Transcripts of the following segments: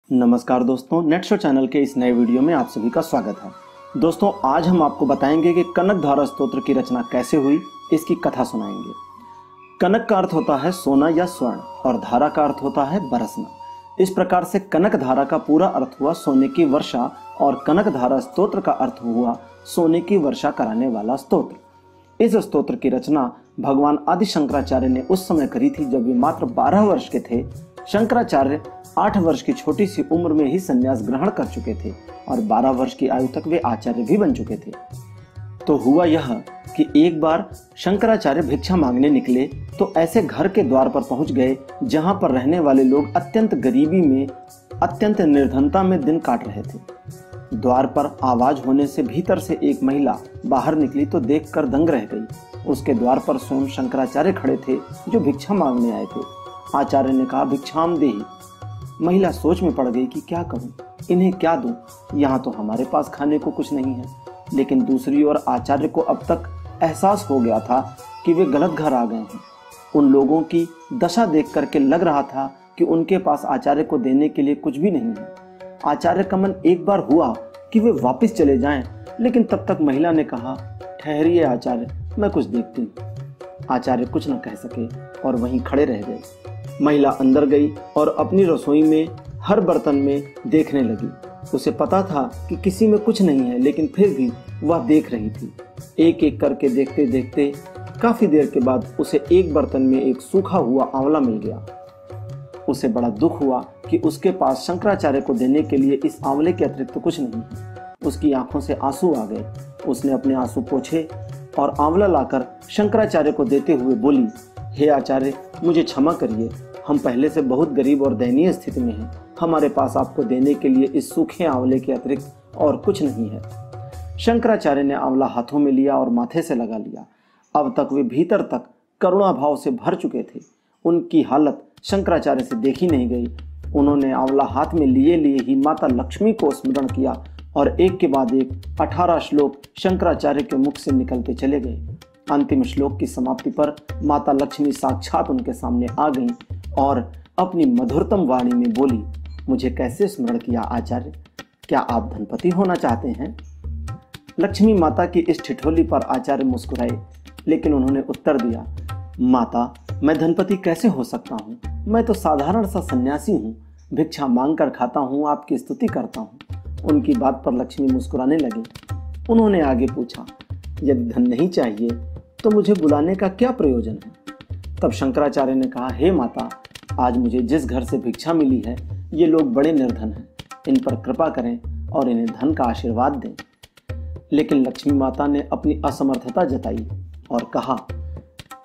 नमस्कार दोस्तों, net show channel के इस नए वीडियो में आप सभी का स्वागत है। दोस्तों, आज हम आपको बताएंगे कि कनक धारा स्तोत्र की रचना कैसे हुई, इसकी कथा सुनाएंगे। कनक का अर्थ होता है सोना या स्वर्ण और धारा का अर्थ होता है बरसना। इस प्रकार से कनक धारा का पूरा अर्थ हुआ सोने की वर्षा और कनक धारा स्तोत्र का अर्थ हुआ सोने की वर्षा कराने वाला स्तोत्र। इस स्तोत्र की रचना भगवान आदि शंकराचार्य ने उस समय करी थी जब वे मात्र 12 वर्ष के थे। शंकराचार्य 8 वर्ष की छोटी सी उम्र में ही संन्यास ग्रहण कर चुके थे और 12 वर्ष की आयु तक वे आचार्य भी बन चुके थे। तो हुआ यह कि एक बार शंकराचार्य भिक्षा मांगने निकले तो ऐसे घर के द्वार पर पहुंच गए जहां पर रहने वाले लोग अत्यंत गरीबी में, अत्यंत निर्धनता में दिन काट रहे थे। द्वार पर आवाज होने से भीतर से एक महिला बाहर निकली तो देखकर दंग रह गई। उसके द्वार पर स्वयं शंकराचार्य खड़े थे जो भिक्षा मांगने आए थे। आचार्य ने कहा, भिक्षाम देहि। महिला सोच में पड़ गई कि क्या करूं, इन्हें क्या दूं, यहाँ तो हमारे पास खाने को कुछ नहीं है। लेकिन दूसरी ओर आचार्य को अब तक एहसास हो गया था कि वे गलत घर आ गए हैं। उन लोगों की दशा देख करके लग रहा था कि उनके पास आचार्य को देने के लिए कुछ भी नहीं है। आचार्य का मन एक बार हुआ कि वे वापस चले जाएं, लेकिन तब तक महिला ने कहा, ठहरिए आचार्य, मैं कुछ देखती हूँ। आचार्य कुछ न कह सके और वहीं खड़े रह गए। महिला अंदर गई और अपनी रसोई में हर बर्तन में देखने लगी। उसे पता था कि किसी में कुछ नहीं है, लेकिन फिर भी वह देख रही थी। एक एक करके देखते देखते काफी देर के बाद उसे एक बर्तन में एक सूखा हुआ आंवला मिल गया। उसे बड़ा दुख हुआ कि उसके पास शंकराचार्य को देने के लिए इस आंवले के अतिरिक्त तो कुछ नहीं है। उसकी आंखों से आंसू आ गए। उसने अपने आंसू पोंछे और आंवला लाकर शंकराचार्य को देते हुए बोली, हे आचार्य, मुझे क्षमा करिए, हम पहले से बहुत गरीब और दयनीय स्थिति में हैं। हमारे पास आपको देने के लिए इस सूखे आंवले के अतिरिक्त और कुछ नहीं है। शंकराचार्य ने आंवला हाथों में लिया और माथे से लगा लिया। अब तक वे भीतर तक करुणा भाव से भर चुके थे। उनकी हालत शंकराचार्य से देखी नहीं गई। उन्होंने आंवला हाथ में लिए लिए ही माता लक्ष्मी को स्मरण किया और एक के बाद एक 18 श्लोक शंकराचार्य के मुख से निकलते चले गए। अंतिम श्लोक की समाप्ति पर माता लक्ष्मी साक्षात उनके सामने आ गईं और अपनी मधुरतम वाणी में बोली, मुझे कैसे स्मरण किया आचार्य? क्या आप धनपति होना चाहते हैं? लक्ष्मी माता की इस ठिठोली पर आचार्य मुस्कुराए, लेकिन उन्होंने उत्तर दिया, माता, मैं धनपति कैसे हो सकता हूँ? मैं तो साधारण सा सन्यासी हूँ, भिक्षा मांग कर खाता हूँ, आपकी स्तुति करता हूँ। उनकी बात पर लक्ष्मी मुस्कुराने लगी। उन्होंने आगे पूछा, यदि धन नहीं चाहिए तो मुझे बुलाने का क्या प्रयोजन है? तब शंकराचार्य ने कहा, हे माता, आज मुझे जिस घर से भिक्षा मिली है ये लोग बड़े निर्धन हैं। इन पर कृपा करें और इन्हें धन का आशीर्वाद दें। लेकिन लक्ष्मी माता ने अपनी असमर्थता जताई और कहा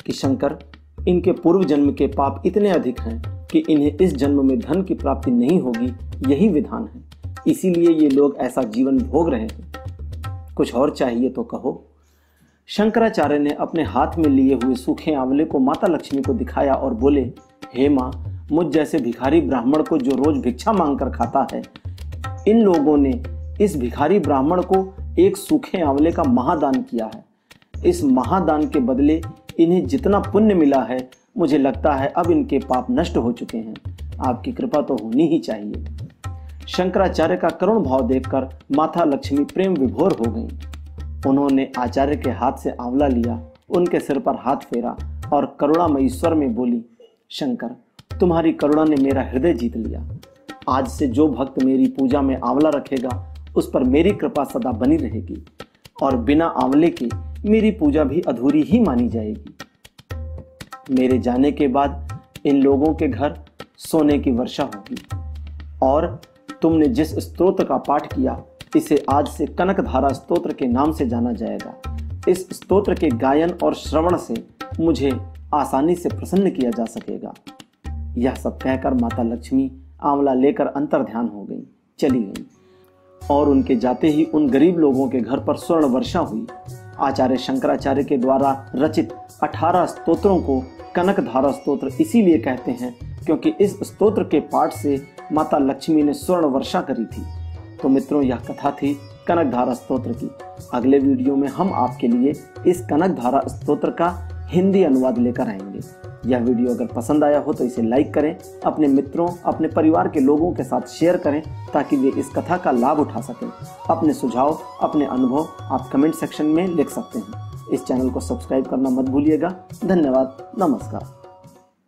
कि शंकर, इनके पूर्व जन्म के पाप इतने अधिक हैं कि इन्हें इस जन्म में धन की प्राप्ति नहीं होगी, यही विधान है। इसीलिए ये लोग ऐसा जीवन भोग रहे हैं। कुछ और चाहिए तो कहो। शंकराचार्य ने अपने हाथ में लिए हुए सूखे आंवले को माता लक्ष्मी को दिखाया और बोले, हे माँ, मुझ जैसे भिखारी ब्राह्मण को जो रोज भिक्षा मांगकर खाता है, इन लोगों ने इस भिखारी ब्राह्मण को एक सूखे आंवले का महादान किया है। इस महादान के बदले इन्हें जितना पुण्य मिला है, मुझे लगता है अब इनके पाप नष्ट हो चुके हैं। आपकी कृपा तो होनी ही चाहिए। शंकराचार्य का करुण भाव देखकर माता लक्ष्मी प्रेम विभोर हो गईं। उन्होंने आचार्य के हाथ से आंवला लिया, उनके सिर पर हाथ फेरा और करुणामयी स्वर में बोली, शंकर, तुम्हारी करुणा ने मेरा हृदय जीत लिया। आज से जो भक्त मेरी पूजा में आंवला रखेगा उस पर मेरी कृपा सदा बनी रहेगी और बिना आंवले के मेरी पूजा भी अधूरी ही मानी जाएगी। मेरे जाने के बाद इन लोगों के घर सोने की वर्षा होगी और तुमने जिस स्तोत्र का पाठ किया इसे आज से कनक धारा स्तोत्र के नाम से जाना जाएगा। इस स्तोत्र के गायन और श्रवण से मुझे आसानी से प्रसन्न किया जा सकेगा। यह सब कहकर माता लक्ष्मी आंवला लेकर अंतर्ध्यान हो गई, चली गई और उनके जाते ही उन गरीब लोगों के घर पर स्वर्ण वर्षा हुई। आचार्य शंकराचार्य के द्वारा रचित 18 स्तोत्रों को कनक धारा स्तोत्र इसीलिए कहते हैं क्योंकि इस स्तोत्र के पाठ से माता लक्ष्मी ने स्वर्ण वर्षा करी थी। तो मित्रों, यह कथा थी कनक धारा स्तोत्र की। अगले वीडियो में हम आपके लिए इस कनक धारा स्तोत्र का हिंदी अनुवाद लेकर आएंगे। यह वीडियो अगर पसंद आया हो तो इसे लाइक करें, अपने मित्रों, अपने परिवार के लोगों के साथ शेयर करें ताकि वे इस कथा का लाभ उठा सकें। अपने सुझाव, अपने अनुभव आप कमेंट सेक्शन में लिख सकते हैं। इस चैनल को सब्सक्राइब करना मत भूलिएगा। धन्यवाद। नमस्कार।